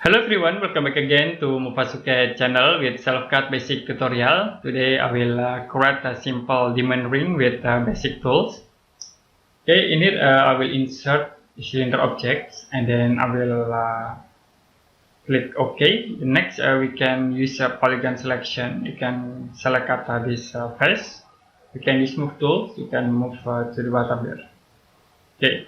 Hello everyone, welcome back again to SelfCAD channel with SelfCAD basic tutorial. Today I will create a simple diamond ring with basic tools. Okay, in it I will insert cylinder objects and then I will click OK. Next we can use a polygon selection. You can select this face. You can use move tools. You can move to the bottom here. Okay.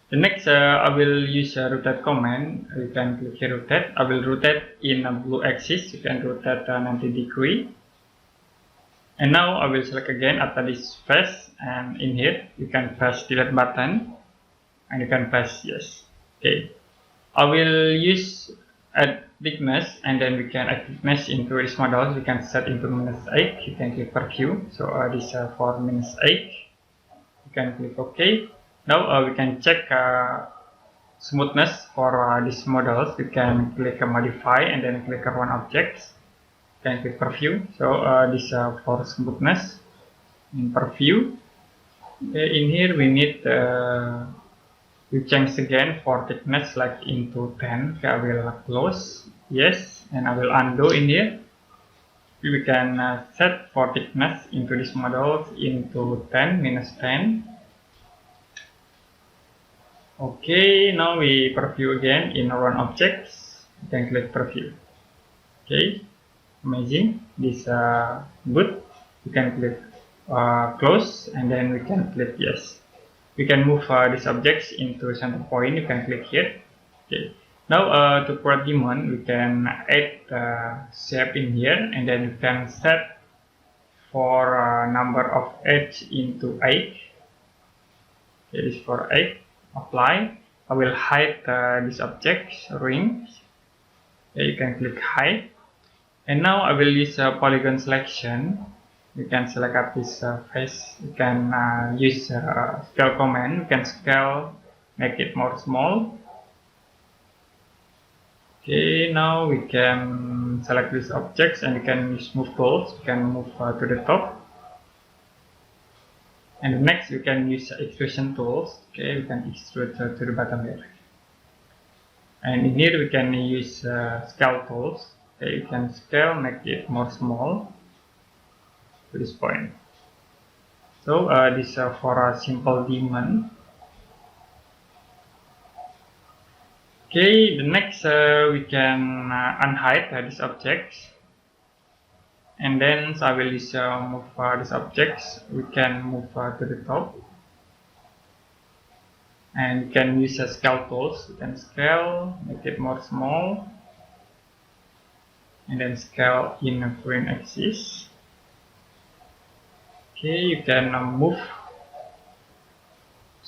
The next I will use a rotate command. You can click here rotate. I will rotate in a blue axis. You can rotate 90 degree. And now I will select again after this face, and in here you can press delete button and you can press yes. Okay. I will use add thickness and then we can add thickness into this model. We can set into -8. You can click preview. So this for -8. You can click OK. Now we can check smoothness for these models. You can click modify and then click run objects. You can click preview. So this for smoothness in preview. Okay, in here we need to change again for thickness like into 10. Okay, I will close yes and I will undo in here. We can set for thickness into this model into 10 -10. Okay, now we preview again in run objects. You can click preview. Okay, amazing. This good. You can click close and then we can click yes. We can move these objects into center point. You can click here. Okay. Now to create diamond, we can add shape in here and then you can set for number of edge into 8. Okay, this for 8. Apply. I will hide this object rings. Okay, you can click hide. And now I will use a polygon selection. You can select up this face. You can use scale command. You can scale, make it more small. Okay, now we can select these objects and you can use move tools. You can move to the top. And next we can use extrusion tools. Okay, we can extrude to the bottom here. And in here we can use scale tools. Okay, you can scale, make it more small to this point. So this for a simple diamond. Okay, the next we can unhide these objects. And then I will use move these objects. We can move to the top, and you can use scale tools. You can scale, make it more small, and then scale in a green axis. Okay, you can move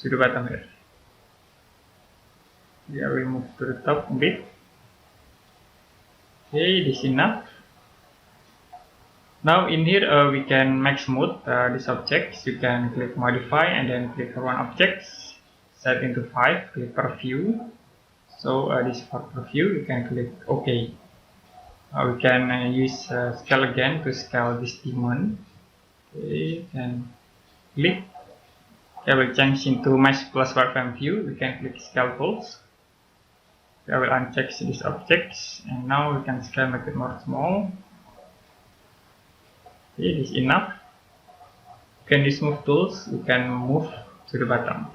to the bottom here. Yeah, we move to the top a bit. Okay, this is enough. Now in here we can make smooth these objects. You can click modify and then click run objects, set into 5, click preview. So this for preview. You can click OK. We can use scale again to scale this diamond. Okay, you can click. I will change into mesh plus wireframe view. We can click scale tools. I will uncheck these objects and now we can scale, make it more small. Okay, this is enough. You can use move tools. You can move to the bottom.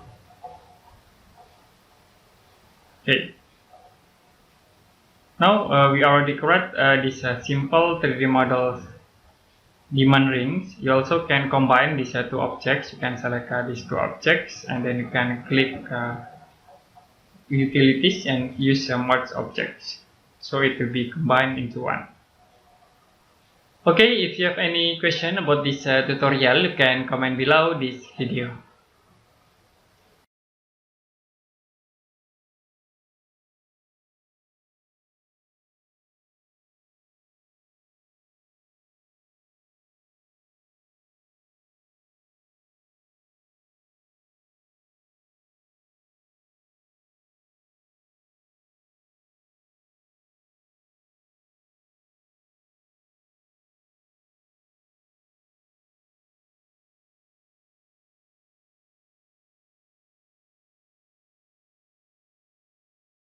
Okay. Now we already create this simple 3D model diamond rings. You also can combine these two objects. You can select these two objects and then you can click utilities and use merge objects. So it will be combined into one. Okay, if you have any question about this tutorial, you can comment below this video.